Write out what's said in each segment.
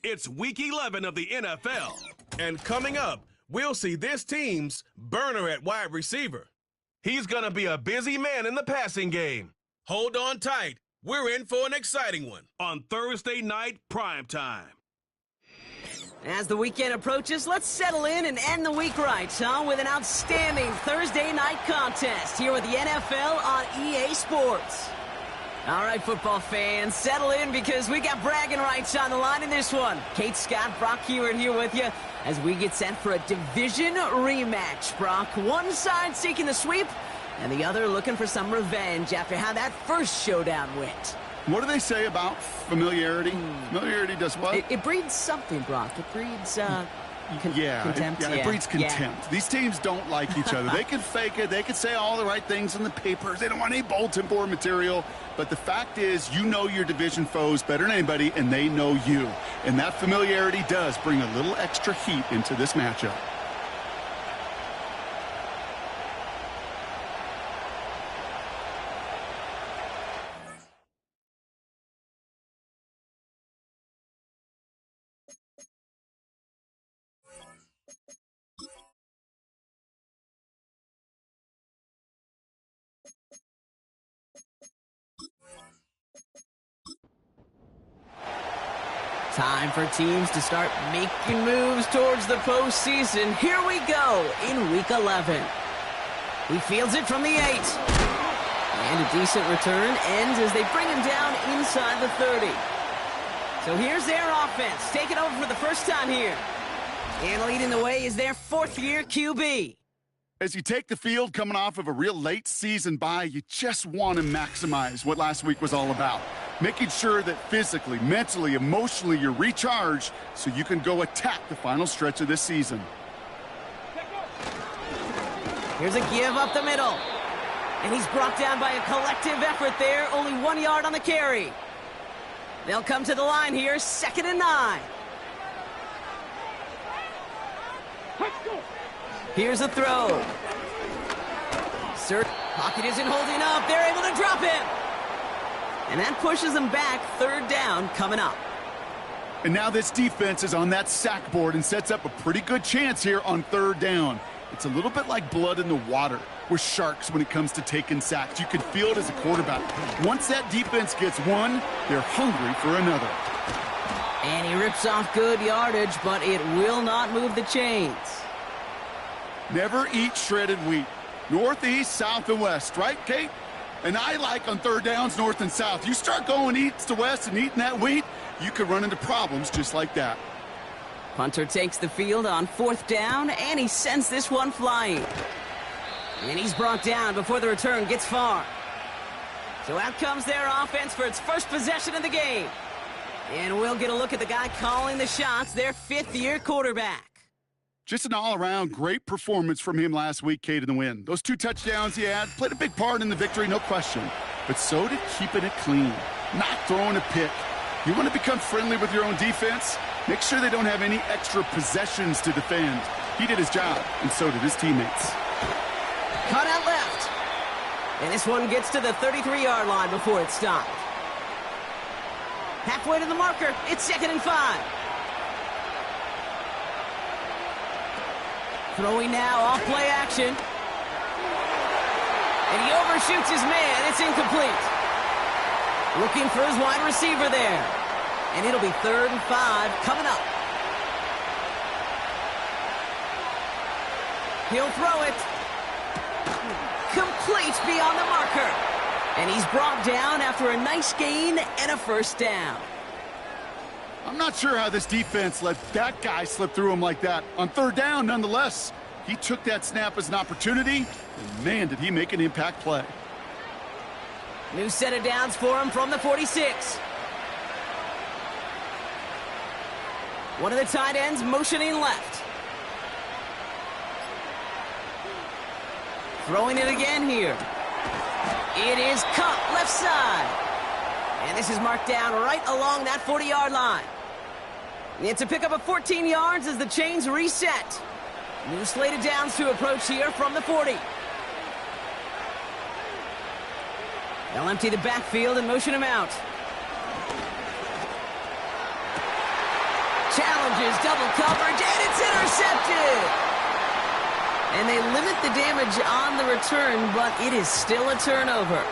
It's Week 11 of the NFL. And coming up, we'll see this team's burner at wide receiver. He's going to be a busy man in the passing game. Hold on tight. We're in for an exciting one on Thursday night primetime. As the weekend approaches, let's settle in and end the week right, with an outstanding Thursday night contest here with the NFL on EA Sports. All right, football fans, settle in because we got bragging rights on the line in this one. Kate Scott, Brock Hewitt here with you as we get set for a division rematch. Brock, one side seeking the sweep and the other looking for some revenge after how that first showdown went. What do they say about familiarity? Familiarity does what? It breeds something, Brock. It breeds, contempt. It breeds contempt. Yeah. These teams don't like each other. They can fake it. They can say all the right things in the papers. They don't want any bulletin board material. But the fact is, you know your division foes better than anybody, and they know you. And that familiarity does bring a little extra heat into this matchup. Time for teams to start making moves towards the postseason. Here we go in Week 11. He fields it from the 8. And a decent return ends as they bring him down inside the 30. So here's their offense, taking over for the first time here. And leading the way is their fourth-year QB. As you take the field coming off of a real late season bye, you just want to maximize what last week was all about. Making sure that physically, mentally, emotionally, you're recharged so you can go attack the final stretch of this season. Here's a give up the middle. And he's brought down by a collective effort there, only 1 yard on the carry. They'll come to the line here, 2nd and 9. Here's a throw. Pocket isn't holding up. They're able to drop him. And that pushes them back, 3rd down coming up. And now this defense is on that sack board and sets up a pretty good chance here on 3rd down. It's a little bit like blood in the water with sharks when it comes to taking sacks. You can feel it as a quarterback. Once that defense gets one, they're hungry for another. And he rips off good yardage, but it will not move the chains. Never eat shredded wheat. North, east, south, and west, right, Kate? And I like on 3rd downs, north and south. You start going east to west and eating that wheat, you could run into problems just like that. Punter takes the field on 4th down, and he sends this one flying. And he's brought down before the return gets far. So out comes their offense for its first possession of the game. And we'll get a look at the guy calling the shots, their 5th-year quarterback. Just an all-around great performance from him last week, Kate, in the win. Those 2 touchdowns he had played a big part in the victory, no question. But so did keeping it clean, not throwing a pick. You want to become friendly with your own defense? Make sure they don't have any extra possessions to defend. He did his job, and so did his teammates. Cut out left. And this one gets to the 33-yard line before it's stopped. Halfway to the marker, it's 2nd and 5. Throwing now, off play action. And he overshoots his man. It's incomplete. Looking for his wide receiver there. And it'll be 3rd and 5 coming up. He'll throw it. Complete beyond the marker. And he's brought down after a nice gain and a 1st down. I'm not sure how this defense let that guy slip through him like that. On 3rd down, nonetheless, he took that snap as an opportunity, and man, did he make an impact play. New set of downs for him from the 46. One of the tight ends motioning left. Throwing it again here. It is caught left side. And this is marked down right along that 40-yard line. It's a pickup of 14 yards as the chains reset. New slated downs to approach here from the 40. They'll empty the backfield and motion him out. Challenges double coverage, and it's intercepted. And they limit the damage on the return, but it is still a turnover.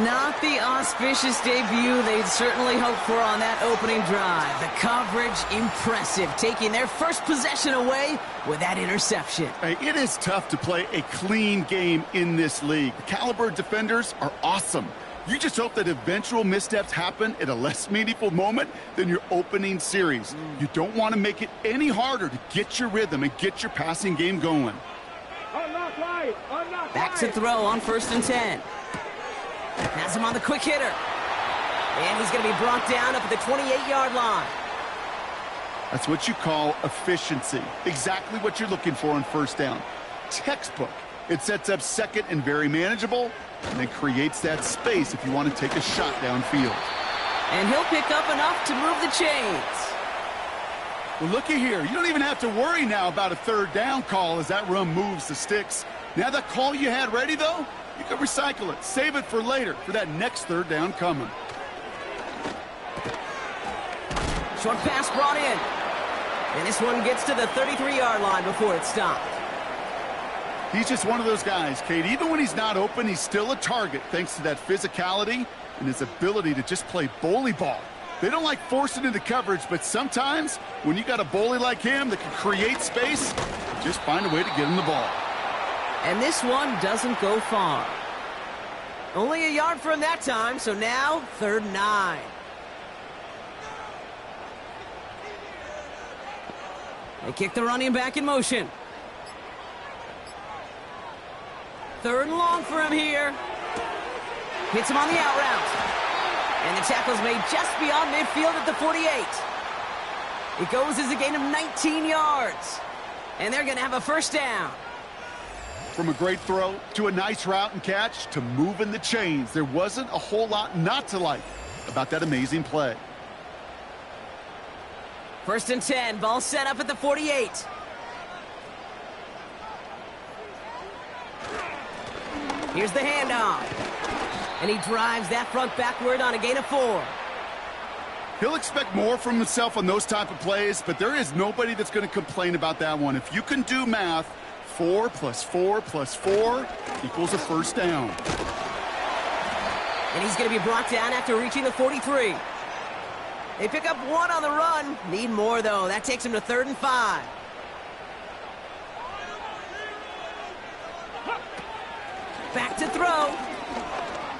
Not the auspicious debut they'd certainly hoped for on that opening drive. The coverage, impressive, taking their first possession away with that interception. Hey, it is tough to play a clean game in this league. The caliber defenders are awesome. You just hope that eventual missteps happen at a less meaningful moment than your opening series. You don't want to make it any harder to get your rhythm and get your passing game going. Back to throw on 1st and 10. Has him on the quick hitter. And he's going to be brought down up at the 28-yard line. That's what you call efficiency. Exactly what you're looking for on 1st down. Textbook. It sets up 2nd and very manageable, and then creates that space if you want to take a shot downfield. And he'll pick up enough to move the chains. Well, looky here. You don't even have to worry now about a 3rd down call as that run moves the sticks. Now that call you had ready, though, you can recycle it. Save it for later for that next 3rd down coming. Short pass brought in. And this one gets to the 33-yard line before it's stopped. He's just one of those guys, Kate. Even when he's not open, he's still a target thanks to that physicality and his ability to just play bully ball. They don't like forcing into coverage, but sometimes when you got a bully like him that can create space, just find a way to get him the ball. And this one doesn't go far. Only a yard from that time, so now 3rd and 9. They kick the running back in motion. 3rd and long for him here. Hits him on the out route. And the tackle's made just beyond midfield at the 48. It goes as a gain of 19 yards. And they're going to have a 1st down. From a great throw to a nice route and catch to moving the chains, there wasn't a whole lot not to like about that amazing play. 1st and 10, ball set up at the 48. Here's the handoff. And he drives that front backward on a gain of 4. He'll expect more from himself on those type of plays, but there is nobody that's going to complain about that one. If you can do math, 4 + 4 + 4 equals a 1st down. And he's going to be brought down after reaching the 43. They pick up 1 on the run. Need more, though. That takes him to 3rd and 5. Back to throw.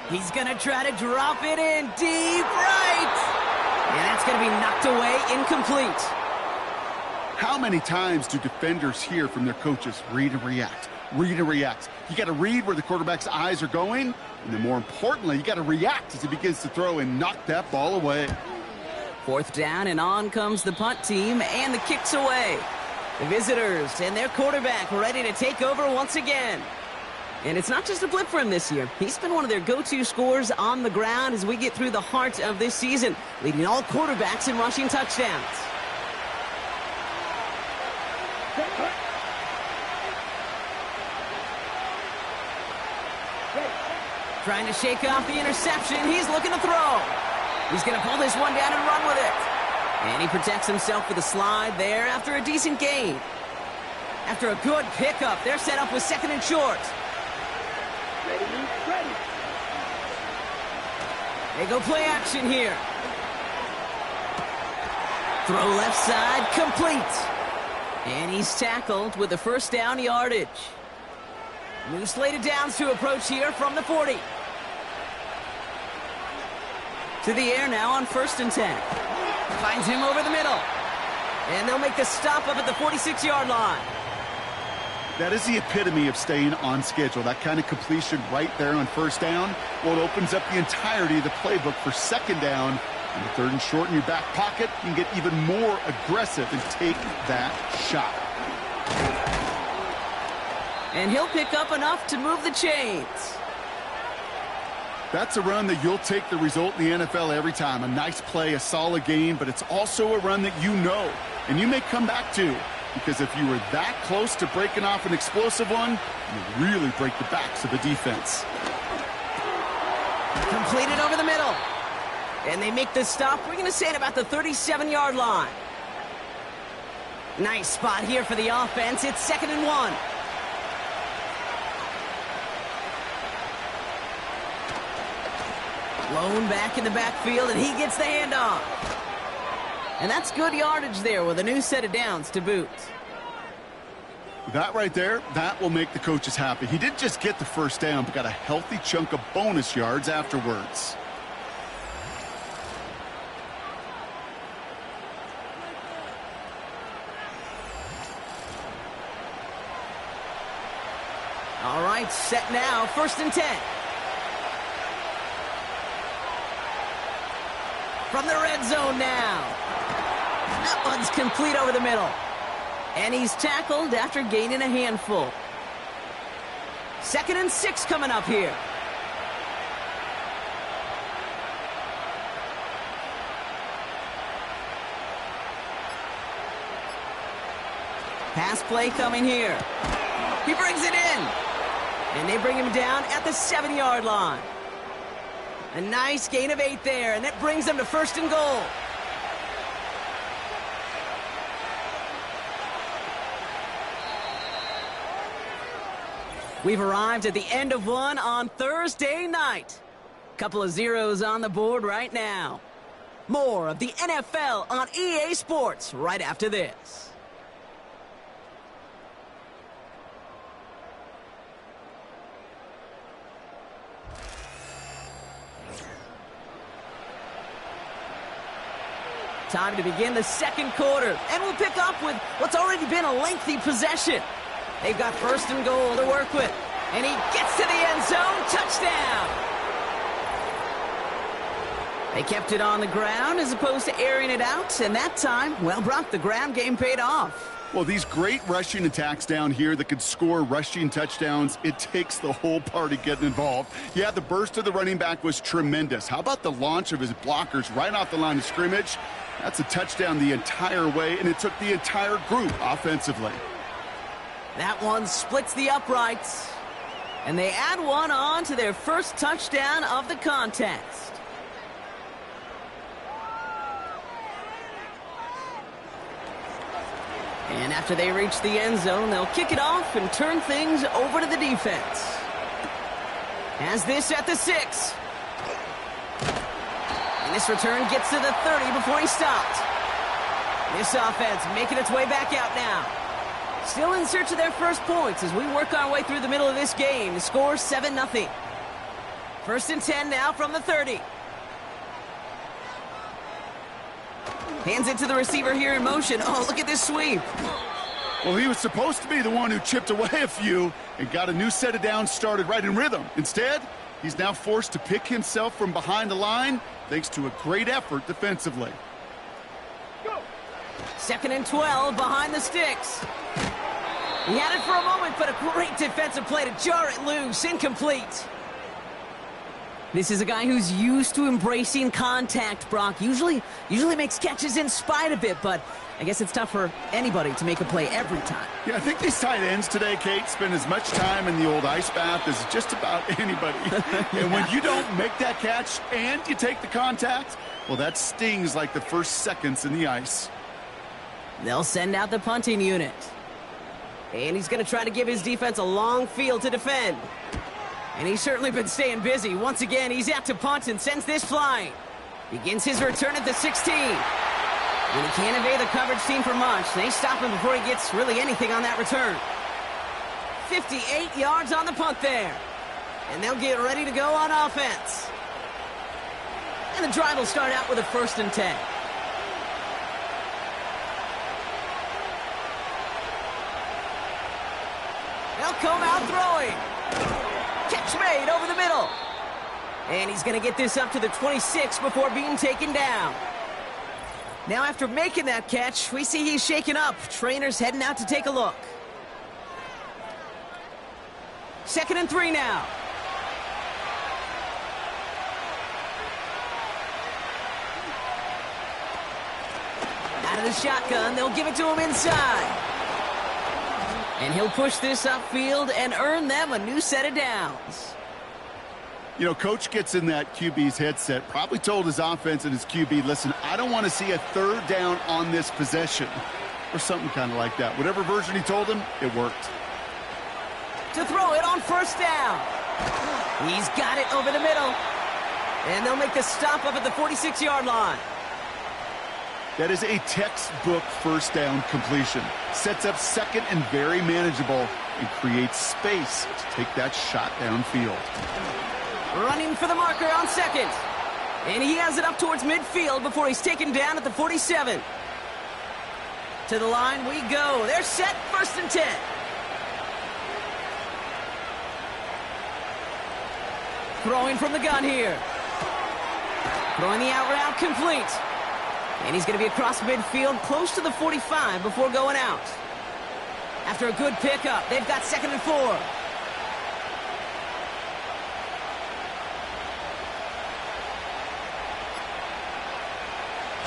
He's going to try to drop it in deep right. And that's going to be knocked away, incomplete. How many times do defenders hear from their coaches, read and react, read and react? You got to read where the quarterback's eyes are going, and then more importantly, you got to react as he begins to throw and knock that ball away. 4th down, and on comes the punt team, and the kick's away. The visitors and their quarterback ready to take over once again. And it's not just a blip for him this year. He's been one of their go-to scorers on the ground as we get through the heart of this season, leading all quarterbacks in rushing touchdowns. Trying to shake off the interception. He's looking to throw. He's going to pull this one down and run with it. And he protects himself with a slide there after a decent gain. After a good pickup, they're set up with 2nd and short. Ready. They go play action here. Throw left side, complete. And he's tackled with the 1st down yardage. New slate of downs to approach here from the 40. To the air now on 1st and 10. Finds him over the middle. And they'll make the stop up at the 46-yard line. That is the epitome of staying on schedule. That kind of completion right there on 1st down. Well, it opens up the entirety of the playbook for 2nd down. And the 3rd and short in your back pocket, you can get even more aggressive and take that shot. And he'll pick up enough to move the chains. That's a run that you'll take the result in the NFL every time. A nice play, a solid game, but it's also a run that you know and you may come back to. Because if you were that close to breaking off an explosive one, you really break the backs of the defense. Completed over the middle. And they make the stop, we're going to say at about the 37-yard line. Nice spot here for the offense. It's 2nd and 1. Lone back in the backfield, and he gets the handoff. And that's good yardage there with a new set of downs to boot. That right there, that will make the coaches happy. He didn't just get the first down, but got a healthy chunk of bonus yards afterwards. All right, set now, 1st and 10. From the red zone now. That one's complete over the middle. And he's tackled after gaining a handful. 2nd and 6 coming up here. Pass play coming here. He brings it in. And they bring him down at the 7-yard line. A nice gain of 8 there, and that brings them to 1st and goal. We've arrived at the end of one on Thursday night. Couple of zeros on the board right now. More of the NFL on EA Sports right after this. Time to begin the 2nd quarter, and we'll pick up with what's already been a lengthy possession. They've got 1st and goal to work with, and he gets to the end zone. Touchdown! They kept it on the ground as opposed to airing it out, and that time, well, Brock, the ground game paid off. Well, these great rushing attacks down here that could score rushing touchdowns, it takes the whole party getting involved. Yeah, the burst of the running back was tremendous. How about the launch of his blockers right off the line of scrimmage? That's a touchdown the entire way, and it took the entire group offensively. That one splits the uprights, and they add one on to their first touchdown of the contest. And after they reach the end zone, they'll kick it off and turn things over to the defense. Has this at the 6. And this return gets to the 30 before he stopped. This offense making its way back out now. Still in search of their first points as we work our way through the middle of this game. The score 7-0. 1st and 10 now from the 30. Hands it to the receiver here in motion. Oh, look at this sweep. Well, he was supposed to be the one who chipped away a few and got a new set of downs started right in rhythm. Instead, he's now forced to pick himself from behind the line thanks to a great effort defensively. 2nd and 12 behind the sticks. He had it for a moment, but a great defensive play to jar it loose. Incomplete. This is a guy who's used to embracing contact, Brock. Usually makes catches in spite of it, but I guess it's tough for anybody to make a play every time. Yeah, I think these tight ends today, Kate, spend as much time in the old ice bath as just about anybody. And when you don't make that catch and you take the contact, well, that stings like the first seconds in the ice. They'll send out the punting unit. And he's going to try to give his defense a long field to defend. And he's certainly been staying busy. Once again, he's out to punt and sends this flying. Begins his return at the 16. And he can't evade the coverage team for much. They stop him before he gets really anything on that return. 58 yards on the punt there. And they'll get ready to go on offense. And the drive will start out with a 1st and 10. They'll come out throwing. Catch made over the middle. And he's going to get this up to the 26 before being taken down. Now after making that catch, we see he's shaken up. Trainer's heading out to take a look. 2nd and 3 now. Out of the shotgun, they'll give it to him inside. And he'll push this upfield and earn them a new set of downs. You know, coach gets in that QB's headset, probably told his offense and his QB, listen, I don't want to see a third down on this possession, or something kind of like that. Whatever version he told him, it worked. To throw it on first down. He's got it over the middle. And they'll make the stop up at the 46-yard line. That is a textbook first down completion. Sets up second and very manageable and creates space to take that shot downfield. Running for the marker on second. And he has it up towards midfield before he's taken down at the 47. To the line we go. They're set, 1st and 10. Throwing from the gun here. Throwing the out route complete. And he's going to be across midfield close to the 45 before going out. After a good pickup, they've got 2nd and 4.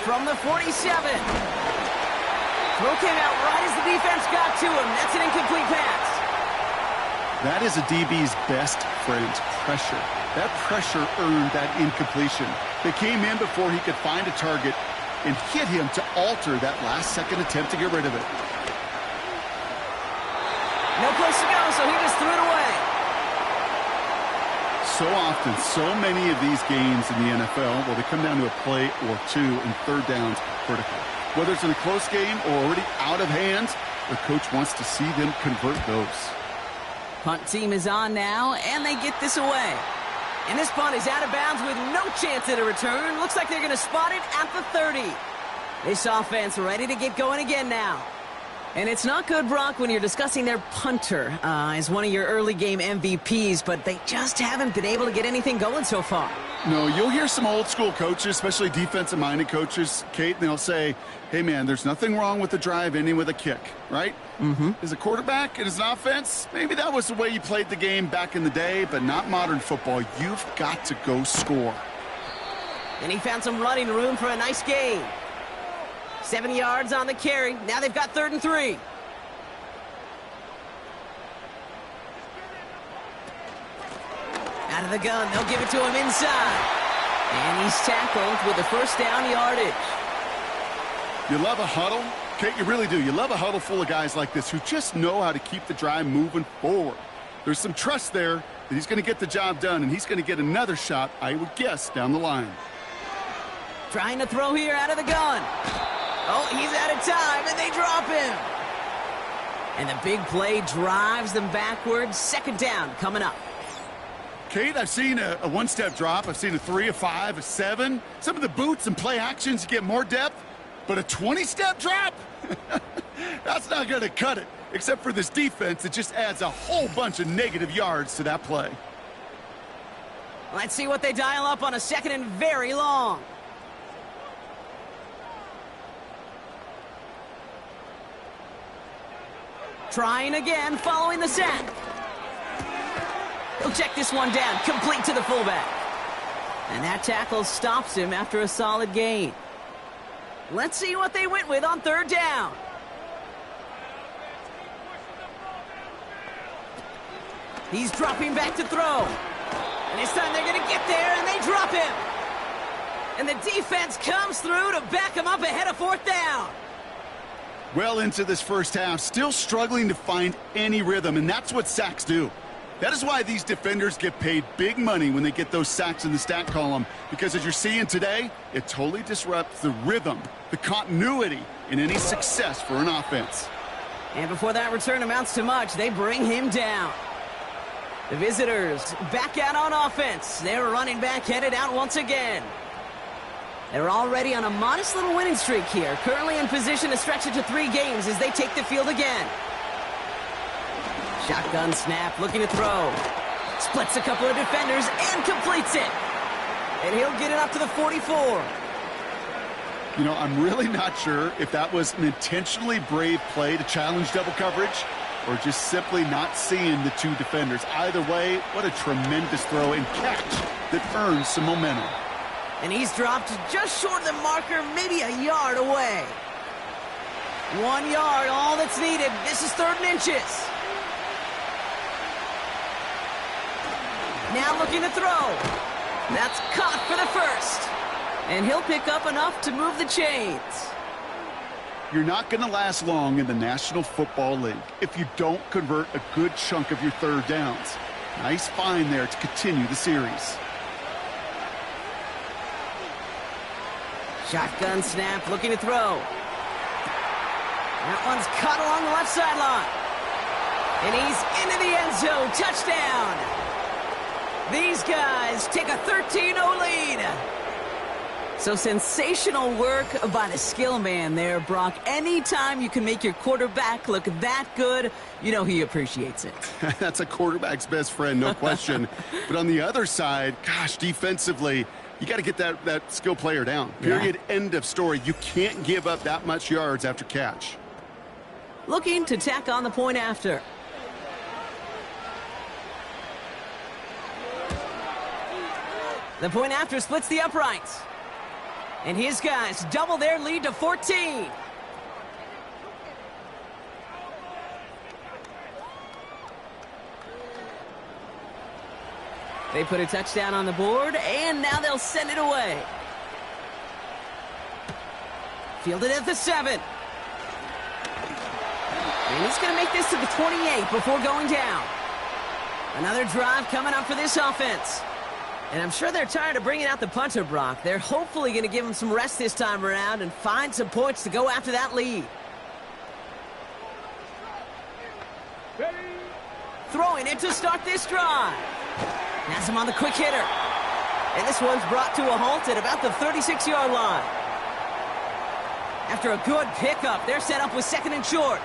From the 47. Throw came out right as the defense got to him. That's an incomplete pass. That is a DB's best friend, pressure. That pressure earned that incompletion. They came in before he could find a target and hit him to alter that last-second attempt to get rid of it. No place to go, so he just threw it away. So often, so many of these games in the NFL, well, they come down to a play or two, and third downs are critical. Whether it's in a close game or already out of hand, the coach wants to see them convert those. Punt team is on now, and they get this away. And this punt is out of bounds with no chance at a return. Looks like they're going to spot it at the 30. This offense ready to get going again now. And it's not good, Brock, when you're discussing their punter as one of your early game MVPs, but they just haven't been able to get anything going so far. No, you'll hear some old school coaches, especially defensive-minded coaches, Kate, and they'll say, hey, man, there's nothing wrong with the drive ending with a kick, right? Mm-hmm. As a quarterback and as an offense, maybe that was the way you played the game back in the day, but not modern football. You've got to go score. And he found some running room for a nice gain. 7 yards on the carry. Now they've got 3rd and 3. Out of the gun, they'll give it to him inside. And he's tackled with the 1st down yardage. You love a huddle? Kate, you really do. You love a huddle full of guys like this who just know how to keep the drive moving forward. There's some trust there that he's going to get the job done, and he's going to get another shot, I would guess, down the line. Trying to throw here out of the gun. Oh, he's out of time, and they drop him. And the big play drives them backwards. 2nd down coming up. Kate, I've seen a one-step drop. I've seen a 3, a 5, a 7. Some of the boots and play actions get more depth, but a 20-step drop? That's not going to cut it, except for this defense that just adds a whole bunch of negative yards to that play. Let's see what they dial up on a 2nd and very long. Trying again, following the sack. He'll check this one down, complete to the fullback. And that tackle stops him after a solid gain. Let's see what they went with on 3rd down. He's dropping back to throw. And this time they're going to get there, and they drop him. And the defense comes through to back him up ahead of 4th down. Well into this first half, still struggling to find any rhythm, and that's what sacks do. That is why these defenders get paid big money when they get those sacks in the stat column, because as you're seeing today, it totally disrupts the rhythm, the continuity in any success for an offense. And before that return amounts to much, they bring him down. The visitors back out on offense. They're running back headed out once again. They're already on a modest little winning streak here, currently in position to stretch it to 3 games as they take the field again. Shotgun snap, looking to throw. Splits a couple of defenders and completes it. And he'll get it up to the 44. You know, I'm really not sure if that was an intentionally brave play to challenge double coverage or just simply not seeing the 2 defenders. Either way, what a tremendous throw and catch that earns some momentum. And he's dropped just short of the marker, maybe a yard away. 1 yard, all that's needed. This is 3rd and inches. Now looking to throw. That's caught for the first. And he'll pick up enough to move the chains. You're not going to last long in the National Football League if you don't convert a good chunk of your third downs. Nice find there to continue the series. Shotgun snap, looking to throw. That one's caught along the left sideline. And he's into the end zone. Touchdown. These guys take a 13-0 lead. So sensational work by the skill man there, Brock. Anytime you can make your quarterback look that good, you know he appreciates it. That's a quarterback's best friend, no question. But on the other side, gosh, defensively, you got to get that skill player down. Period. Yeah. End of story. You can't give up that much yards after catch. Looking to tack on the point after. The point after splits the uprights. And his guys double their lead to 14. They put a touchdown on the board, and now they'll send it away. Fielded at the 7. And he's going to make this to the 28 before going down. Another drive coming up for this offense. And I'm sure they're tired of bringing out the punter, Brock. They're hopefully going to give him some rest this time around and find some points to go after that lead. Throwing it to start this drive. Has him on the quick hitter. And this one's brought to a halt at about the 36-yard line. After a good pickup, they're set up with 2nd and short.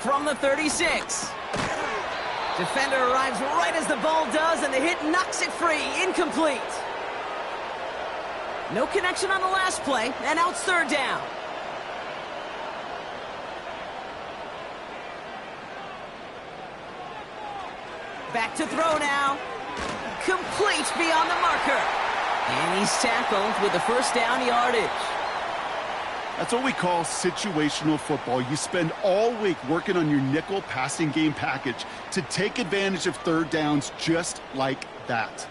From the 36. Defender arrives right as the ball does, and the hit knocks it free. Incomplete. No connection on the last play, and now it's 3rd down. Back to throw now. Complete beyond the marker. And he's tackled with the 1st down yardage. That's what we call situational football. You spend all week working on your nickel passing game package to take advantage of 3rd downs just like that.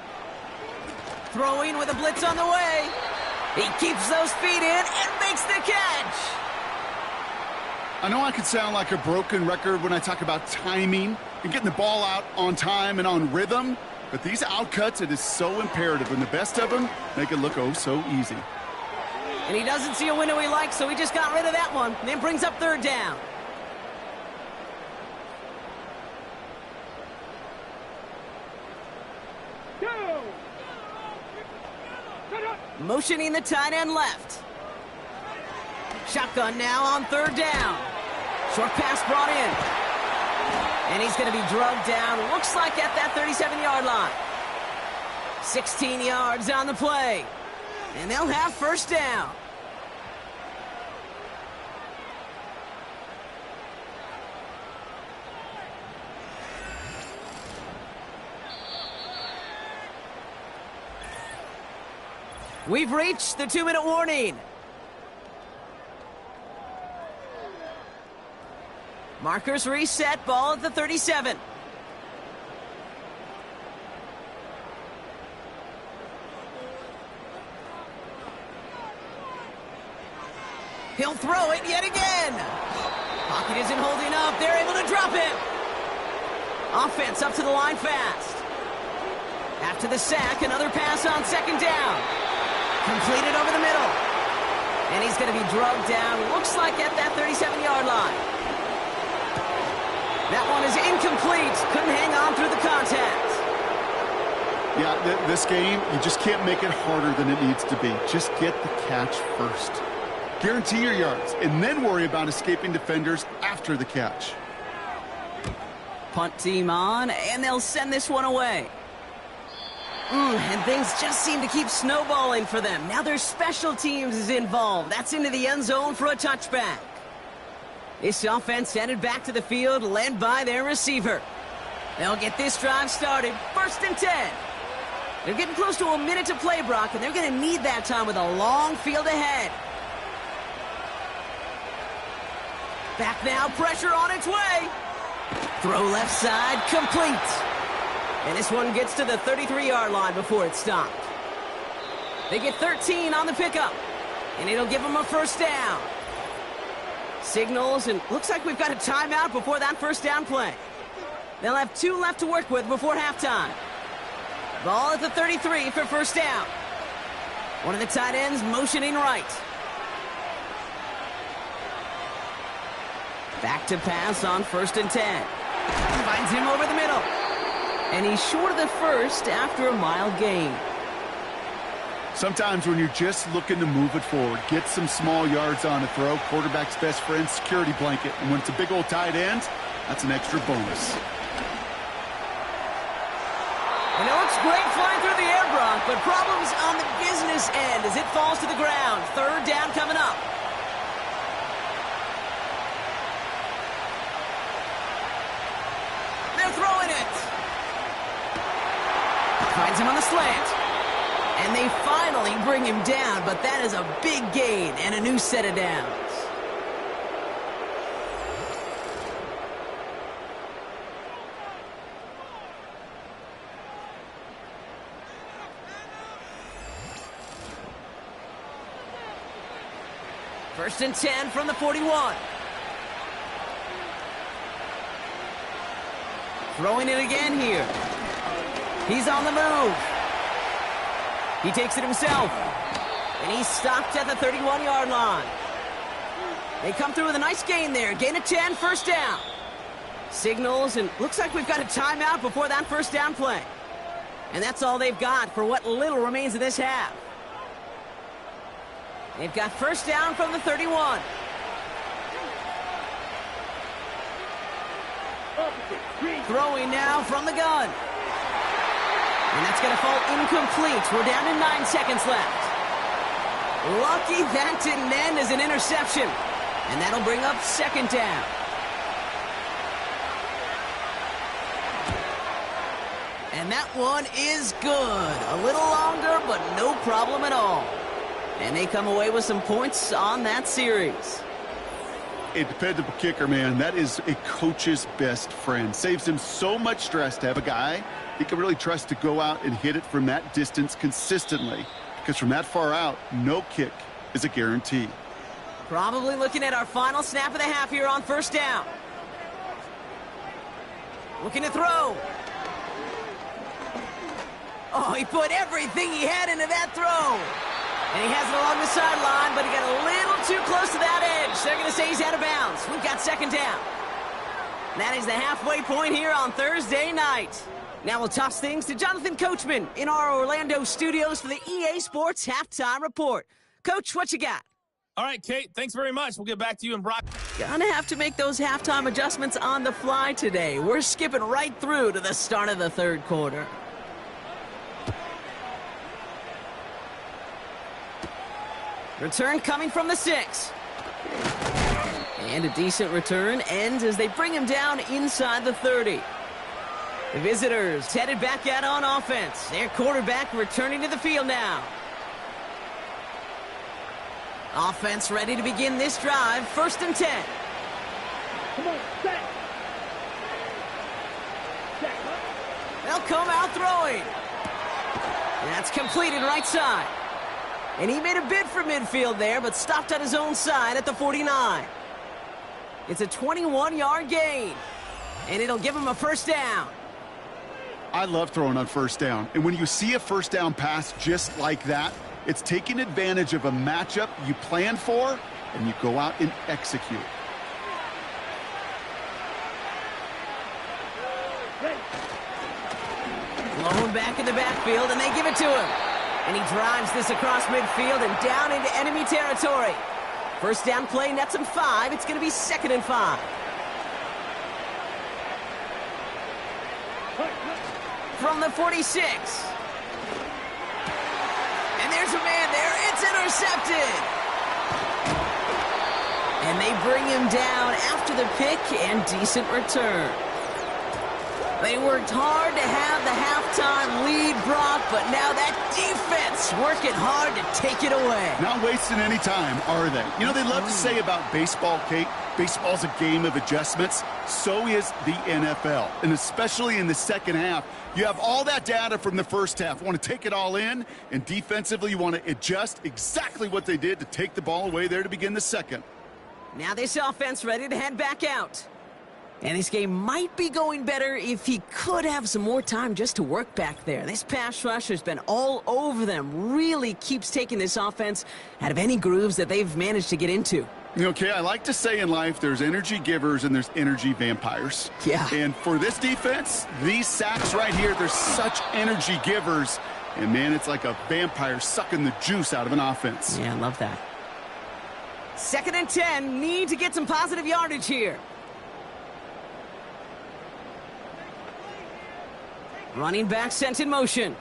Throwing with a blitz on the way. He keeps those feet in and makes the catch. I know I could sound like a broken record when I talk about timing and getting the ball out on time and on rhythm, but these outcuts, it is so imperative, and the best of them make it look oh so easy. And he doesn't see a window he likes, so he just got rid of that one. And then brings up 3rd down. Motioning the tight end left. Shotgun now on 3rd down. Short pass brought in. And he's going to be drugged down. Looks like at that 37-yard line. 16 yards on the play. And they'll have 1st down. We've reached the 2-minute warning. Markers reset, ball at the 37. He'll throw it yet again. Pocket isn't holding up. They're able to drop him. Offense up to the line fast. After the sack, another pass on 2nd down. Completed over the middle. And he's going to be drugged down. Looks like at that 37-yard line. That one is incomplete. Couldn't hang on through the contact. Yeah, this game, you just can't make it harder than it needs to be. Just get the catch first. Guarantee your yards, and then worry about escaping defenders after the catch. Punt team on, and they'll send this one away. And things just seem to keep snowballing for them. Now their special teams is involved. That's into the end zone for a touchback. This offense headed back to the field, led by their receiver. They'll get this drive started. 1st and 10. They're getting close to a minute to play, Brock, and they're going to need that time with a long field ahead. Back now, pressure on its way. Throw left side, complete. And this one gets to the 33-yard line before it stopped. They get 13 on the pickup, and it'll give them a first down. Signals, and looks like we've got a timeout before that first down play. They'll have 2 left to work with before halftime. Ball at the 33 for first down. One of the tight ends motioning right. Back to pass on 1st and 10. Finds him over the middle. And he's short of the first after a mile gain. Sometimes when you're just looking to move it forward, get some small yards on a throw, quarterback's best friend, security blanket. And when it's a big old tight end, that's an extra bonus. And it looks great flying through the air, Brock, but problems on the business end as it falls to the ground. 3rd down coming up. They're throwing it. Finds him on the slant. And they finally bring him down, but that is a big gain and a new set of downs. First and 10 from the 41. Throwing it again here. He's on the move. He takes it himself. And he's stopped at the 31-yard line. They come through with a nice gain there. Gain of 10, first down. Signals, and looks like we've got a timeout before that first down play. And that's all they've got for what little remains of this half. They've got first down from the 31. Throwing now from the gun. And that's going to fall incomplete. We're down to 9 seconds left. Lucky that didn't end as an interception. And that'll bring up 2nd down. And that one is good. A little longer, but no problem at all. And they come away with some points on that series. A dependable kicker, man. That is a coach's best friend. Saves him so much stress to have a guy he can really trust to go out and hit it from that distance consistently. Because from that far out, no kick is a guarantee. Probably looking at our final snap of the half here on first down. Looking to throw. Oh, he put everything he had into that throw. And he has it along the sideline, but he got a little too close to that edge. They're going to say he's out of bounds. We've got 2nd down. That is the halfway point here on Thursday night. Now we'll toss things to Jonathan Coachman in our Orlando studios for the EA Sports Halftime Report. Coach, what you got? All right, Kate, thanks very much. We'll get back to you and Brock. Gonna have to make those halftime adjustments on the fly today. We're skipping right through to the start of the 3rd quarter. Return coming from the 6. And a decent return ends as they bring him down inside the 30. The visitors headed back out on offense. Their quarterback returning to the field now. Offense ready to begin this drive. 1st and 10. Come on, set. They'll come out throwing. That's completed right side. And he made a bid for midfield there, but stopped on his own side at the 49. It's a 21-yard gain, and it'll give him a first down. I love throwing on first down. And when you see a first down pass just like that, it's taking advantage of a matchup you plan for, and you go out and execute. Blown back in the backfield, and they give it to him. And he drives this across midfield and down into enemy territory. First down play nets him 5. It's going to be 2nd and 5. From the 46. And there's a man there. It's intercepted. And they bring him down after the pick and decent return. They worked hard to have the halftime lead, Brock, but now that defense working hard to take it away. Not wasting any time, are they? You know, they love to say about baseball, Kate, Baseball's a game of adjustments. So is the NFL. And especially in the second half, you have all that data from the first half. You want to take it all in, and defensively you want to adjust exactly what they did to take the ball away there to begin the second. Now this offense ready to head back out. And this game might be going better if he could have some more time just to work back there. This pass rush has been all over them. Really keeps taking this offense out of any grooves that they've managed to get into. Okay, I like to say in life there's energy givers and there's energy vampires. Yeah. And for this defense, these sacks right here, they're such energy givers. And, man, it's like a vampire sucking the juice out of an offense. Yeah, I love that. 2nd and 10. Need to get some positive yardage here. Running back sent in motion.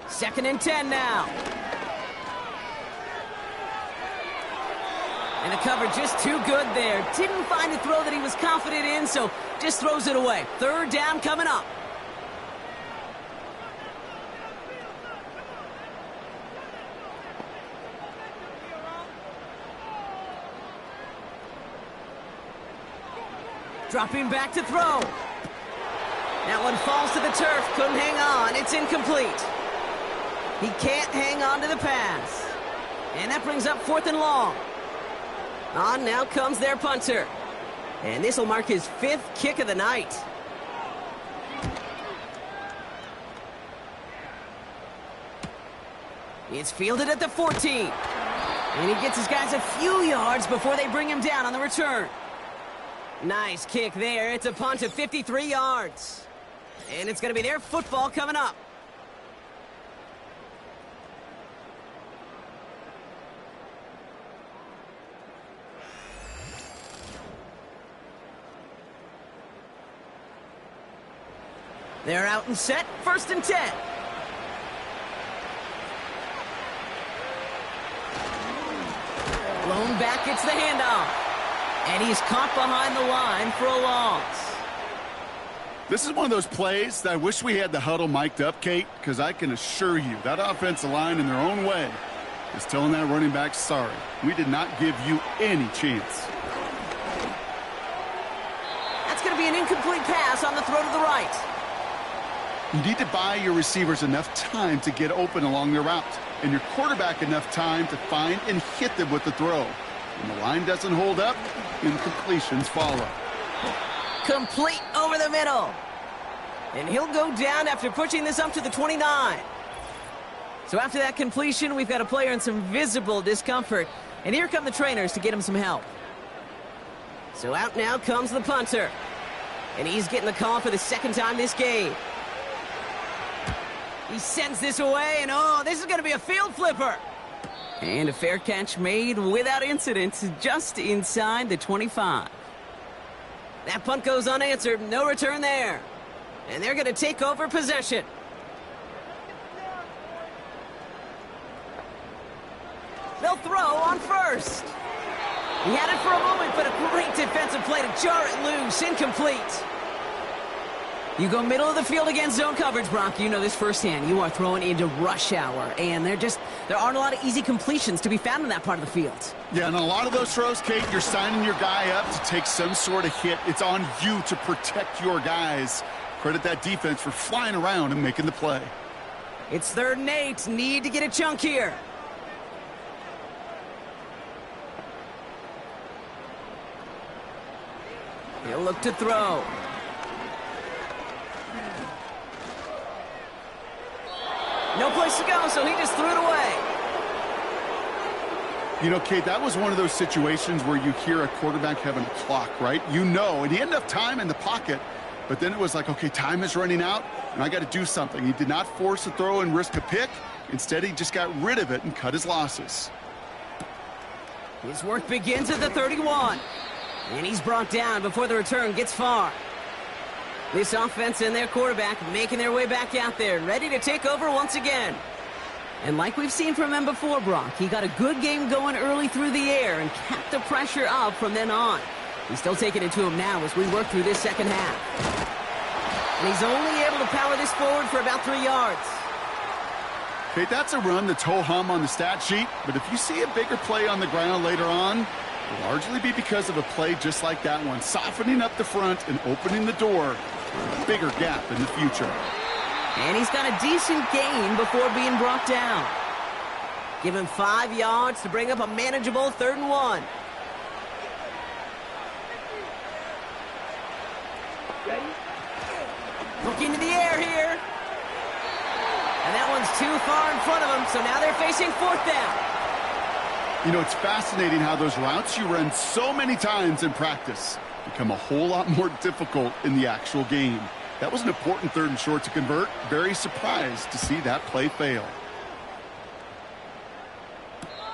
2nd and 10 now. And the cover just too good there. Didn't find a throw that he was confident in, so just throws it away. 3rd down coming up. Dropping back to throw. That one falls to the turf. Couldn't hang on. It's incomplete. He can't hang on to the pass. And that brings up 4th and long. On now comes their punter. And this will mark his 5th kick of the night. It's fielded at the 14. And he gets his guys a few yards before they bring him down on the return. Nice kick there. It's a punt of 53 yards. And it's going to be their football coming up. They're out and set. 1st and 10. Blown back gets the handoff. And he's caught behind the line for a loss. This is one of those plays that I wish we had the huddle mic'd up, Kate, because I can assure you that offensive line in their own way is telling that running back, sorry, we did not give you any chance. That's going to be an incomplete pass on the throw to the right. You need to buy your receivers enough time to get open along their route, and your quarterback enough time to find and hit them with the throw. When the line doesn't hold up, incompletions follow. Complete over the middle. And he'll go down after pushing this up to the 29. So after that completion, we've got a player in some visible discomfort. And here come the trainers to get him some help. So out now comes the punter. And he's getting the call for the 2nd time this game. He sends this away, and oh, this is going to be a field flipper. And a fair catch made without incident, just inside the 25. That punt goes unanswered, no return there. And they're going to take over possession. They'll throw on 1st. He had it for a moment, but a great defensive play to jar it loose, incomplete. You go middle of the field against zone coverage, Brock. You know this firsthand. You are throwing into rush hour, and there aren't a lot of easy completions to be found in that part of the field. Yeah, and a lot of those throws, Kate, you're signing your guy up to take some sort of hit. It's on you to protect your guys. Credit that defense for flying around and making the play. It's 3rd and 8. Need to get a chunk here. He'll look to throw. No place to go, so he just threw it away. You know, Kate, that was one of those situations where you hear a quarterback having a clock, right? You know, and he had enough time in the pocket, but then it was like, okay, time is running out, and I got to do something. He did not force a throw and risk a pick. Instead, he just got rid of it and cut his losses. His work begins at the 31, and he's brought down before the return gets far. This offense and their quarterback making their way back out there, ready to take over once again. And like we've seen from him before, Brock, he got a good game going early through the air and kept the pressure up from then on. He's still taking it to him now as we work through this 2nd half. And he's only able to power this forward for about 3 yards. Okay, that's a run that's ho-hum on the stat sheet, but if you see a bigger play on the ground later on, it'll largely be because of a play just like that one, softening up the front and opening the door for a bigger gap in the future. And he's got a decent gain before being brought down. Give him 5 yards to bring up a manageable 3rd and 1. Look into the air here. And that one's too far in front of him, so now they're facing 4th down. You know, it's fascinating how those routes you run so many times in practice become a whole lot more difficult in the actual game. That was an important 3rd and short to convert. Very surprised to see that play fail.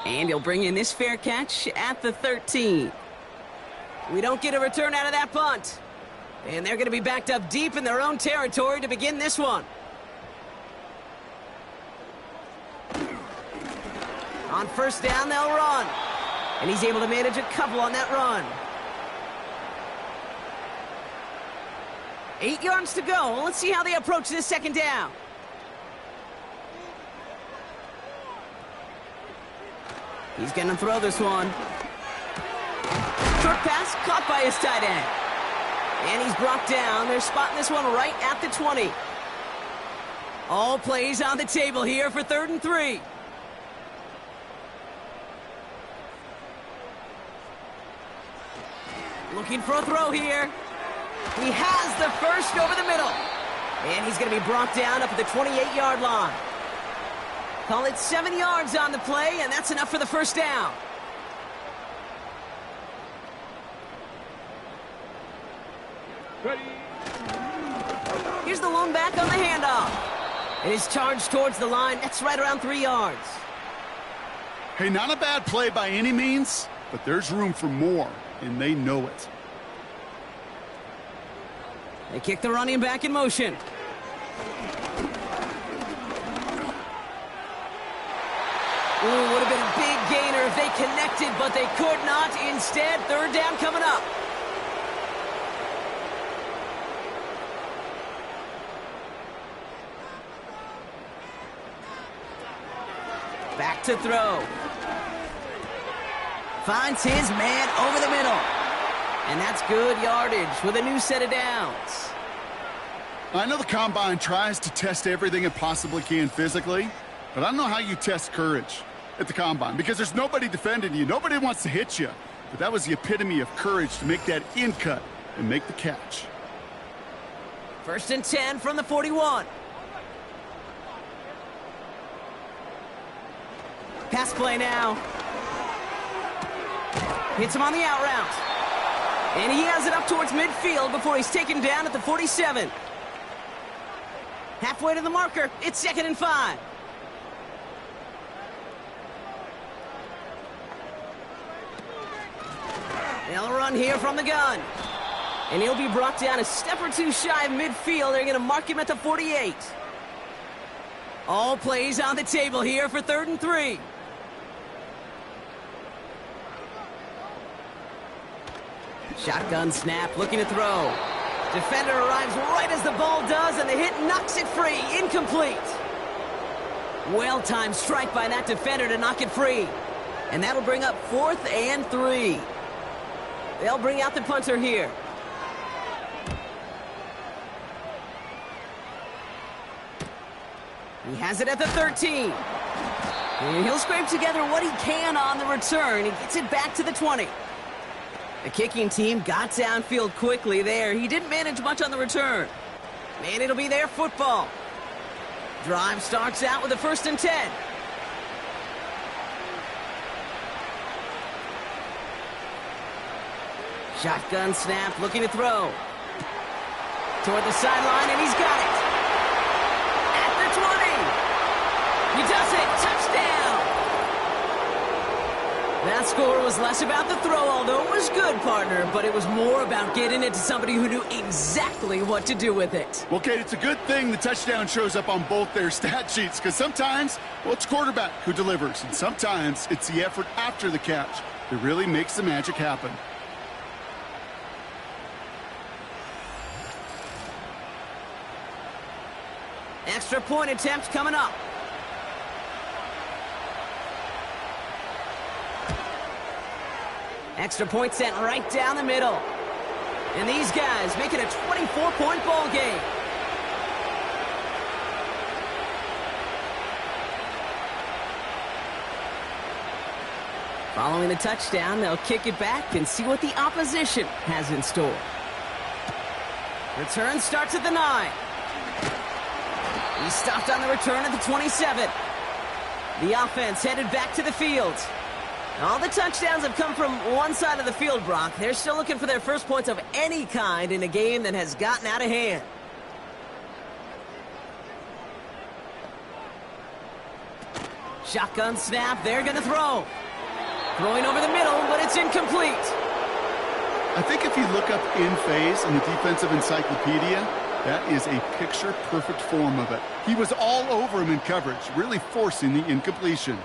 And he'll bring in this fair catch at the 13. We don't get a return out of that punt. And they're going to be backed up deep in their own territory to begin this one. On 1st down, they'll run. And he's able to manage a couple on that run. 8 yards to go. Let's see how they approach this 2nd down. He's going to throw this one. Short pass caught by his tight end. And he's brought down. They're spotting this one right at the 20. All plays on the table here for 3rd and 3. Looking for a throw here. He has the first over the middle. And he's going to be brought down up at the 28-yard line. Call it 7 yards on the play, and that's enough for the 1st down. Ready. Here's the lone back on the handoff. And his charge towards the line, that's right around 3 yards. Hey, not a bad play by any means, but there's room for more, and they know it. They kick the running back in motion. Ooh, would have been a big gainer if they connected, but they could not. Instead, 3rd down coming up. Back to throw. Finds his man over the middle. And that's good yardage with a new set of downs. I know the Combine tries to test everything it possibly can physically, but I don't know how you test courage at the Combine because there's nobody defending you. Nobody wants to hit you. But that was the epitome of courage to make that in cut and make the catch. 1st and 10 from the 41. Pass play now. Hits him on the out route. And he has it up towards midfield before he's taken down at the 47. Halfway to the marker. It's 2nd and 5. They'll run here from the gun. And he'll be brought down a step or two shy of midfield. They're going to mark him at the 48. All plays on the table here for 3rd and 3. Shotgun snap, looking to throw. Defender arrives right as the ball does, and the hit knocks it free. Incomplete. Well-timed strike by that defender to knock it free. And that'll bring up 4th and 3. They'll bring out the punter here. He has it at the 13. And he'll scrape together what he can on the return. He gets it back to the 20. The kicking team got downfield quickly there. He didn't manage much on the return. And it'll be their football. Drive starts out with a 1st and 10. Shotgun snap, looking to throw. Toward the sideline, and he's got it. At the 20. He does it. Touchdown. That score was less about the throw, although it was good, partner, but it was more about getting it to somebody who knew exactly what to do with it. Well, Kate, it's a good thing the touchdown shows up on both their stat sheets, because sometimes, well, it's quarterback who delivers, and sometimes it's the effort after the catch that really makes the magic happen. Extra point attempt coming up. Extra point sent right down the middle. And these guys make it a 24-point ball game. Following the touchdown, they'll kick it back and see what the opposition has in store. Return starts at the 9. He stopped on the return at the 27. The offense headed back to the field. All the touchdowns have come from one side of the field, Brock. They're still looking for their first points of any kind in a game that has gotten out of hand. Shotgun snap, they're going to throw. Throwing over the middle, but it's incomplete. I think if you look up in phase in the defensive encyclopedia, that is a picture-perfect form of it. He was all over him in coverage, really forcing the incompletion.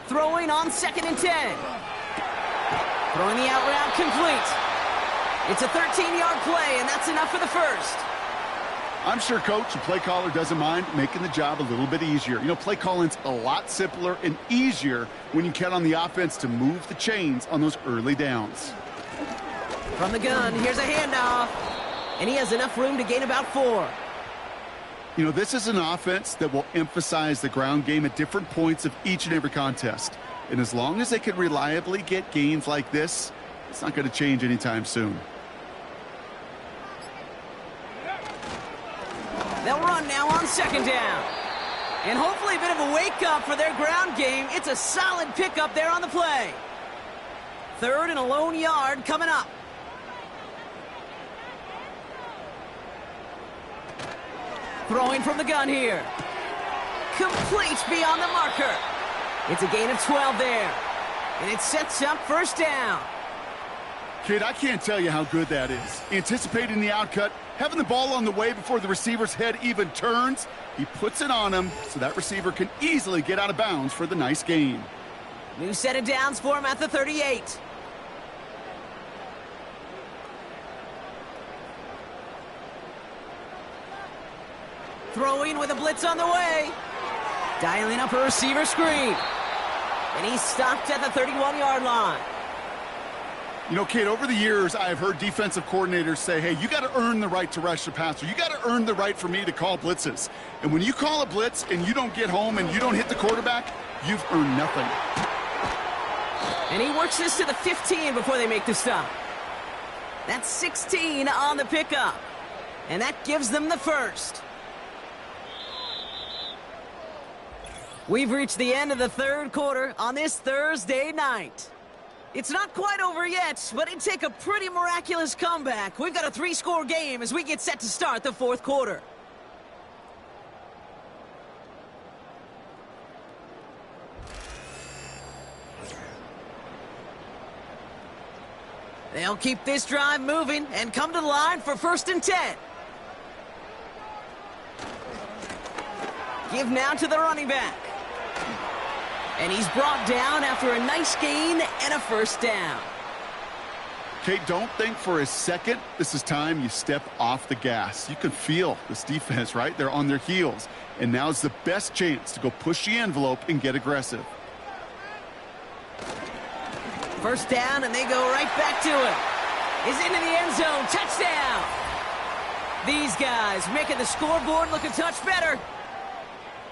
Throwing on 2nd and 10. Throwing the out route complete. It's a 13-yard play, and that's enough for the first. I'm sure coach and play caller doesn't mind making the job a little bit easier. You know, play calling's a lot simpler and easier when you count on the offense to move the chains on those early downs. From the gun, here's a handoff. And he has enough room to gain about 4. You know, this is an offense that will emphasize the ground game at different points of each and every contest. And as long as they can reliably get gains like this, it's not going to change anytime soon. They'll run now on 2nd down. And hopefully a bit of a wake-up for their ground game. It's a solid pickup there on the play. 3rd and a lone yard coming up. Throwing from the gun here. Complete beyond the marker. It's a gain of 12 there. And it sets up 1st down. Kid, I can't tell you how good that is. Anticipating the outcut, having the ball on the way before the receiver's head even turns, he puts it on him so that receiver can easily get out of bounds for the nice gain. New set of downs for him at the 38. Throwing with a blitz on the way. Dialing up a receiver screen. And he's stopped at the 31-yard line. You know, Kate, over the years, I've heard defensive coordinators say, hey, you got to earn the right to rush the passer. You got to earn the right for me to call blitzes. And when you call a blitz and you don't get home and you don't hit the quarterback, you've earned nothing. And he works this to the 15 before they make the stop. That's 16 on the pickup. And that gives them the first. We've reached the end of the 3rd quarter on this Thursday night. It's not quite over yet, but it'd take a pretty miraculous comeback. We've got a 3-score game as we get set to start the 4th quarter. They'll keep this drive moving and come to the line for 1st and 10. Give now to the running back. And he's brought down after a nice gain and a 1st down. Kate, don't think for a second this is time you step off the gas. You can feel this defense, right? They're on their heels. And now's the best chance to go push the envelope and get aggressive. 1st down, and they go right back to it. He's into the end zone. Touchdown! These guys making the scoreboard look a touch better.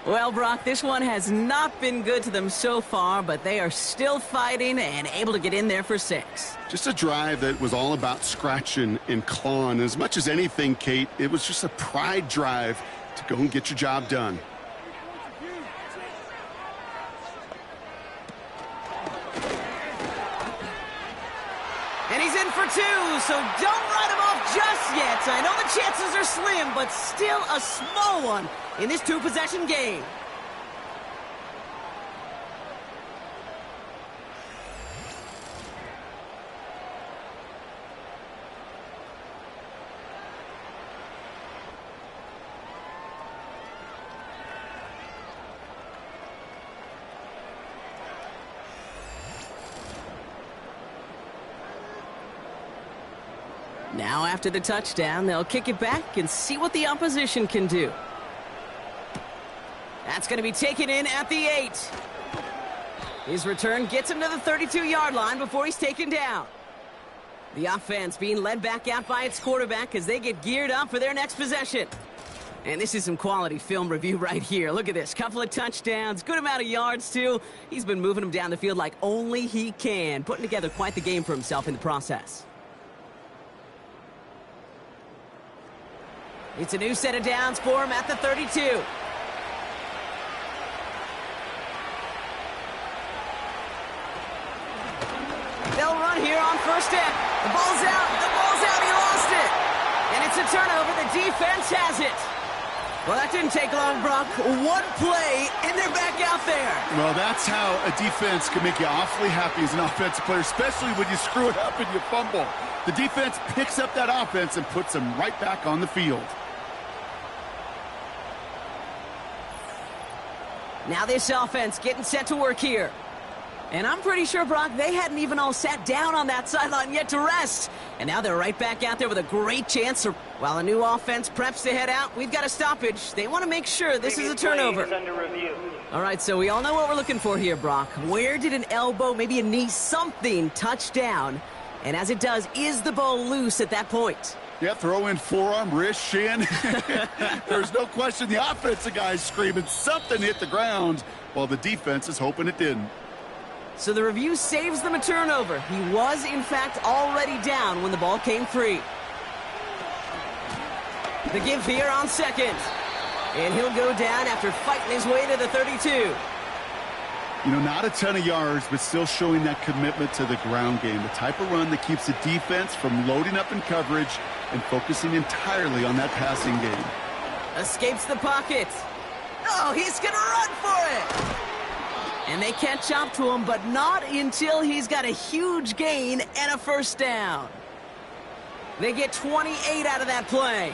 Well, Brock, this one has not been good to them so far, but they are still fighting and able to get in there for 6. Just a drive that was all about scratching and clawing. As much as anything, Kate, it was just a pride drive to go and get your job done. And he's in for 2, so don't write him off just yet. I know the chances are slim, but still a small one in this 2-possession game. Now after the touchdown, they'll kick it back and see what the opposition can do. That's going to be taken in at the 8. His return gets him to the 32-yard line before he's taken down. The offense being led back out by its quarterback as they get geared up for their next possession. And this is some quality film review right here. Look at this. Couple of touchdowns, good amount of yards, too. He's been moving them down the field like only he can, putting together quite the game for himself in the process. It's a new set of downs for him at the 32. They'll run here on first down. The ball's out. The ball's out. He lost it. And it's a turnover. The defense has it. Well, that didn't take long, Brock. One play, and they're back out there. Well, that's how a defense can make you awfully happy as an offensive player, especially when you screw it up and you fumble. The defense picks up that offense and puts them right back on the field. Now this offense getting set to work here. And I'm pretty sure, Brock, they hadn't even all sat down on that sideline yet to rest. And now they're right back out there with a great chance to... While a new offense preps to head out, we've got a stoppage. They want to make sure this is a turnover. Under review. All right, so we all know what we're looking for here, Brock. Where did an elbow, maybe a knee, something touch down? And as it does, is the ball loose at that point? Yeah, throw in forearm, wrist, shin. There's no question the offensive guy's screaming something hit the ground while the defense is hoping it didn't. So the review saves them a turnover. He was, in fact, already down when the ball came free. The give here on second. And he'll go down after fighting his way to the 32. You know, not a ton of yards, but still showing that commitment to the ground game. The type of run that keeps the defense from loading up in coverage and focusing entirely on that passing game. Escapes the pocket. Oh, he's going to run for it. And they catch up to him, but not until he's got a huge gain and a first down. They get 28 out of that play.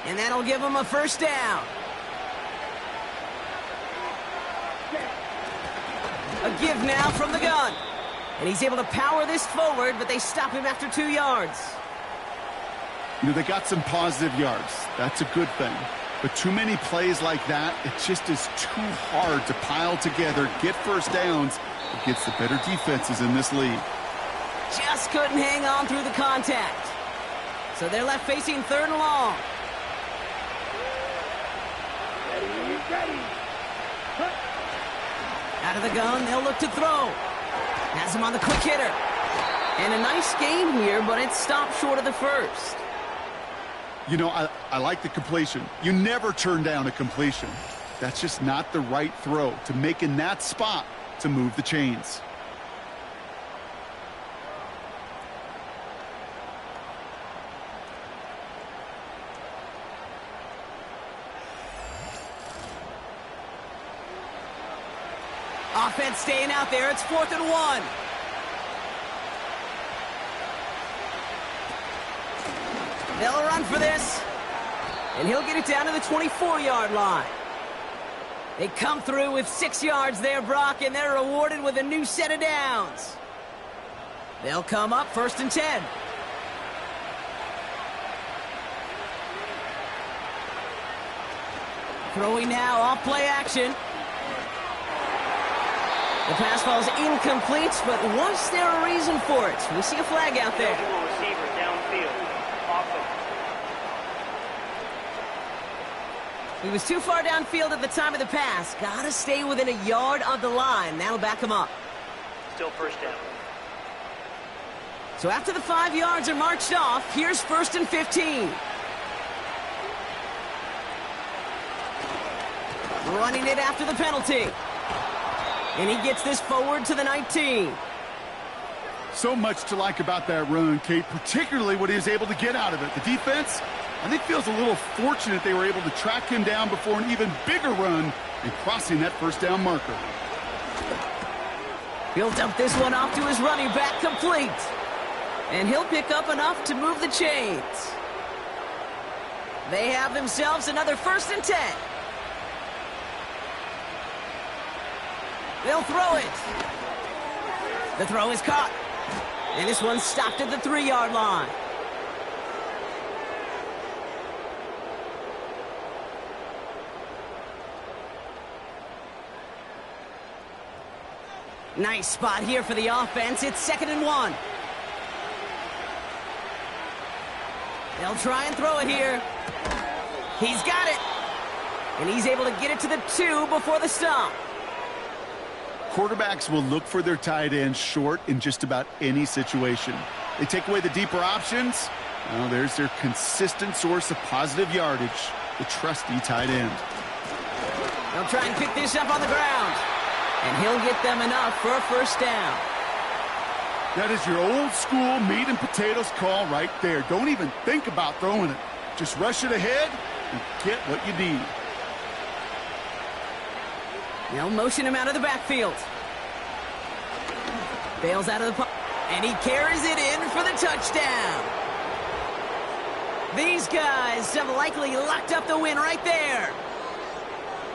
And that'll give him a first down. A give now from the gun. And he's able to power this forward, but they stop him after 2 yards. You know, they got some positive yards. That's a good thing. But too many plays like that, it just is too hard to pile together, get first downs against the better defenses in this league. Just couldn't hang on through the contact. So they're left facing 3rd and long. Ready. Out of the gun, they'll look to throw. Has him on the quick hitter. And a nice game here, but it stopped short of the first. You know, I like the completion. You never turn down a completion. That's just not the right throw to make in that spot to move the chains. Offense staying out there. It's 4th and 1. They'll run for this. And he'll get it down to the 24-yard line. They come through with 6 yards there, Brock, and they're rewarded with a new set of downs. They'll come up 1st and 10. Throwing now off play action. The pass falls incomplete, but was there a reason for it? We see a flag out there. Receiver downfield. Offense. He was too far downfield at the time of the pass. Gotta stay within a yard of the line. That'll back him up. Still first down. So after the 5 yards are marched off, here's 1st and 15. Running it after the penalty. And he gets this forward to the 19. So much to like about that run, Kate, particularly what he was able to get out of it. The defense, I think, feels a little fortunate they were able to track him down before an even bigger run and crossing that first down marker. He'll dump this one off to his running back, complete. And he'll pick up enough to move the chains. They have themselves another 1st and 10. They'll throw it. The throw is caught. And this one's stopped at the 3-yard line. Nice spot here for the offense. It's 2nd and 1. They'll try and throw it here. He's got it. And he's able to get it to the 2 before the stop. Quarterbacks will look for their tight end short in just about any situation. They take away the deeper options. Well, there's their consistent source of positive yardage, the trusty tight end. They'll try and pick this up on the ground. And he'll get them enough for a first down. That is your old school meat and potatoes call right there. Don't even think about throwing it. Just rush it ahead and get what you need. They'll motion him out of the backfield. Bails out of the pocket. And he carries it in for the touchdown. These guys have likely locked up the win right there.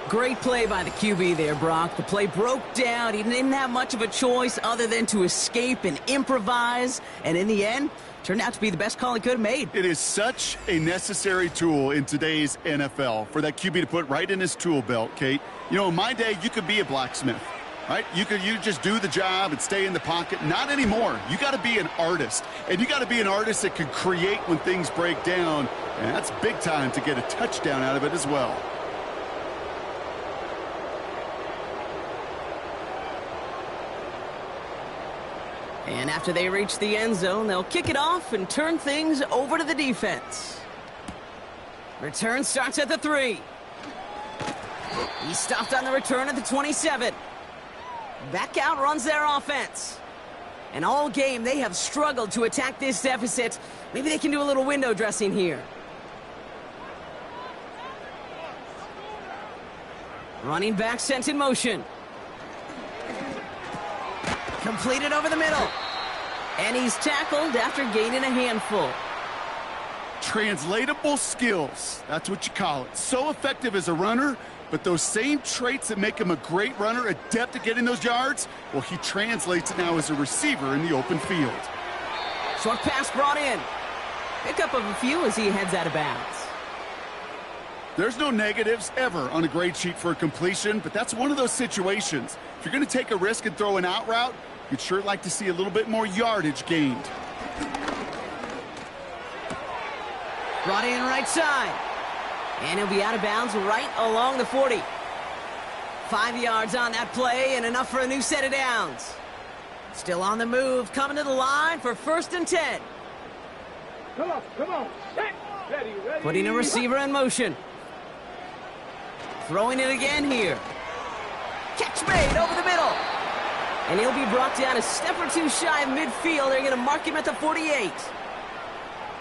Great play by the QB there, Brock. The play broke down. He didn't have much of a choice other than to escape and improvise. And in the end, turned out to be the best call he could have made. It is such a necessary tool in today's NFL for that QB to put right in his tool belt, Kate. You know, in my day, you could be a blacksmith, right? You just do the job and stay in the pocket. Not anymore. You got to be an artist. And you got to be an artist that can create when things break down. And that's big time to get a touchdown out of it as well. And after they reach the end zone, they'll kick it off and turn things over to the defense. Return starts at the 3. He stopped on the return at the 27. Back out runs their offense. And all game, they have struggled to attack this deficit. Maybe they can do a little window dressing here. Running back sent in motion. Completed over the middle. And he's tackled after gaining a handful. Translatable skills. That's what you call it. So effective as a runner, but those same traits that make him a great runner, adept at getting those yards, well, he translates it now as a receiver in the open field. Short pass brought in. Pickup of a few as he heads out of bounds. There's no negatives ever on a grade sheet for a completion, but that's one of those situations. If you're going to take a risk and throw an out route, you'd sure like to see a little bit more yardage gained. Brought in right side. And he'll be out of bounds right along the 40. 5 yards on that play and enough for a new set of downs. Still on the move, coming to the line for 1st and 10. Come on. Set. Ready. Putting a receiver in motion. Throwing it again here. Catch made over the middle. And he'll be brought down a step or two shy of midfield. They're going to mark him at the 48.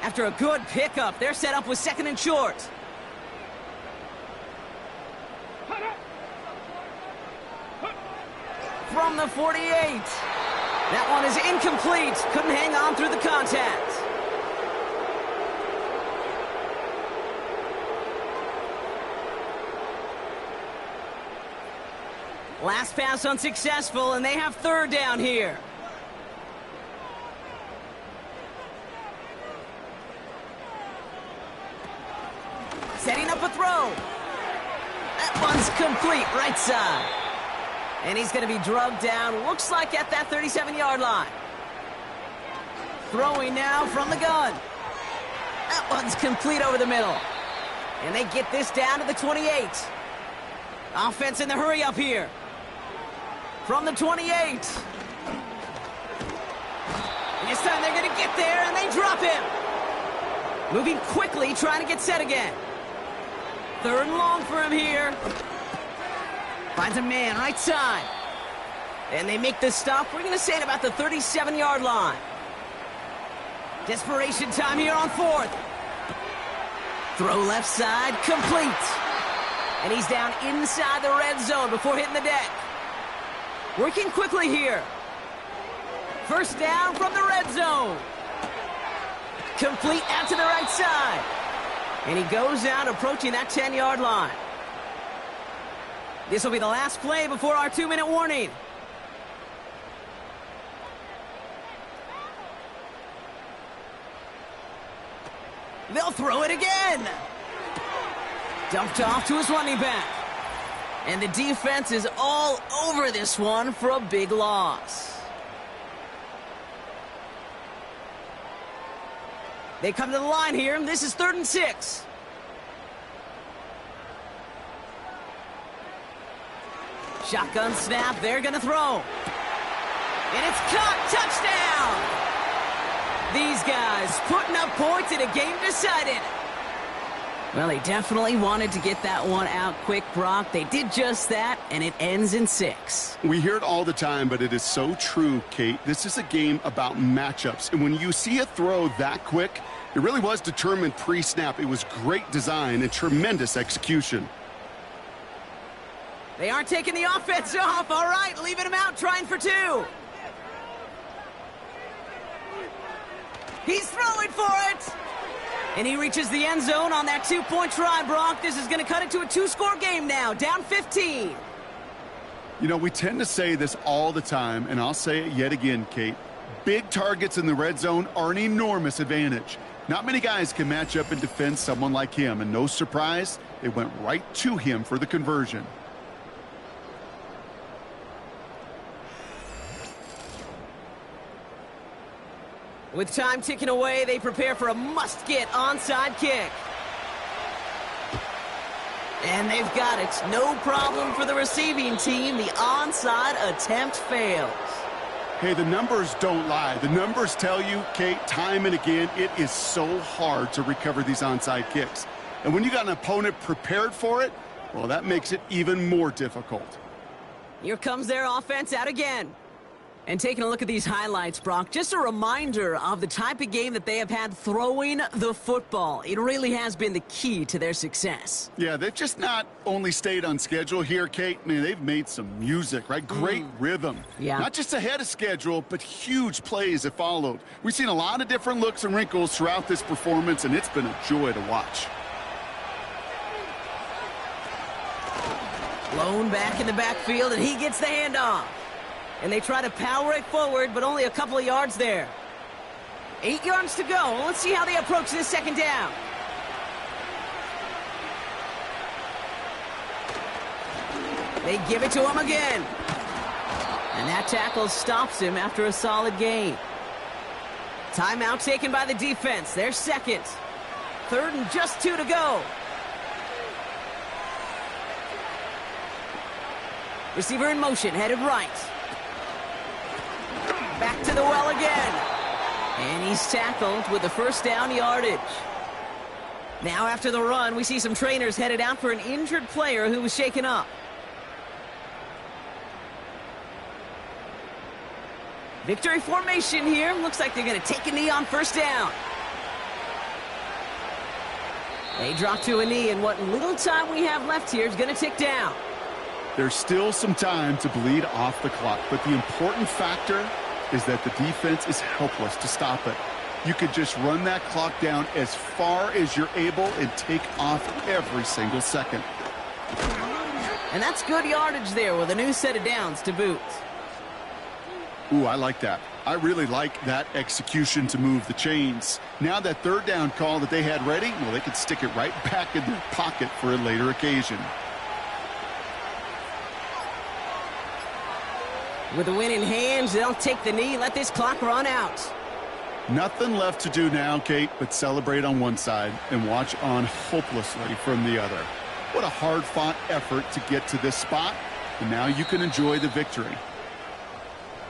After a good pickup, they're set up with 2nd and short. From the 48. That one is incomplete. Couldn't hang on through the contact. Last pass unsuccessful, and they have 3rd down here. Setting up a throw. That one's complete, right side. And he's going to be drugged down, looks like at that 37-yard line. Throwing now from the gun. That one's complete over the middle. And they get this down to the 28. Offense in the hurry up here. From the 28. And this time they're going to get there, and they drop him. Moving quickly, trying to get set again. 3rd and long for him here. Finds a man right side. And they make the stop. We're going to say at about the 37-yard line. Desperation time here on 4th. Throw left side, complete. And he's down inside the red zone before hitting the deck. Working quickly here. 1st down from the red zone. Complete out to the right side. And he goes out approaching that 10-yard line. This will be the last play before our 2-minute warning. They'll throw it again. Dumped off to his running back. And the defense is all over this one for a big loss. They come to the line here. This is 3rd and 6. Shotgun snap. They're going to throw. And it's caught. Touchdown! These guys putting up points in a game decided. Well, they definitely wanted to get that one out quick, Brock. They did just that, and it ends in 6. We hear it all the time, but it is so true, Kate. This is a game about matchups. And when you see a throw that quick, it really was determined pre-snap. It was great design and tremendous execution. They aren't taking the offense off. All right, leaving him out, trying for 2. He's throwing for it. And he reaches the end zone on that 2-point try, Brock. This is going to cut it to a 2-score game now, down 15. You know, we tend to say this all the time, and I'll say it yet again, Kate. Big targets in the red zone are an enormous advantage. Not many guys can match up and defend someone like him, and no surprise, they went right to him for the conversion. With time ticking away, they prepare for a must-get onside kick. And they've got it. No problem for the receiving team. The onside attempt fails. Hey, the numbers don't lie. The numbers tell you, Kate, time and again, it is so hard to recover these onside kicks. And when you got an opponent prepared for it, well, that makes it even more difficult. Here comes their offense out again. And taking a look at these highlights, Brock, just a reminder of the type of game that they have had throwing the football. It really has been the key to their success. Yeah, they've just not only stayed on schedule here, Kate. Man, they've made some music, right? Great rhythm. Yeah. Not just ahead of schedule, but huge plays that followed. We've seen a lot of different looks and wrinkles throughout this performance, and it's been a joy to watch. Blown back in the backfield, and he gets the handoff. And they try to power it forward, but only a couple of yards there. 8 yards to go. Well, let's see how they approach this 2nd down. They give it to him again. And that tackle stops him after a solid gain. Timeout taken by the defense. Their 2nd. 3rd and just 2 to go. Receiver in motion, headed right. Back to the well again. And he's tackled with the 1st down yardage. Now after the run, we see some trainers headed out for an injured player who was shaken up. Victory formation here. Looks like they're going to take a knee on 1st down. They drop to a knee, and what little time we have left here is going to tick down. There's still some time to bleed off the clock, but the important factor is that the defense is helpless to stop it. You could just run that clock down as far as you're able and take off every single second. And that's good yardage there with a new set of downs to boot. Ooh, I like that. I really like that execution to move the chains. Now that 3rd down call that they had ready, well, they could stick it right back in their pocket for a later occasion. With the win in hand, they'll take the knee, let this clock run out. Nothing left to do now, Kate, but celebrate on one side and watch on hopelessly from the other. What a hard-fought effort to get to this spot, and now you can enjoy the victory.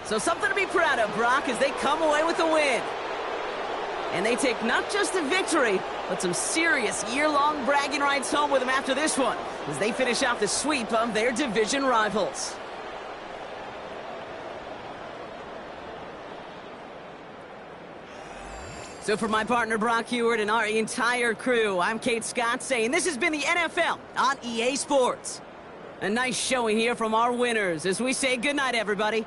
So something to be proud of, Brock, as they come away with the win. And they take not just a victory, but some serious year-long bragging rights home with them after this one, as they finish off the sweep of their division rivals. So for my partner Brock Heward and our entire crew, I'm Kate Scott saying this has been the NFL on EA Sports. A nice showing here from our winners as we say goodnight, everybody.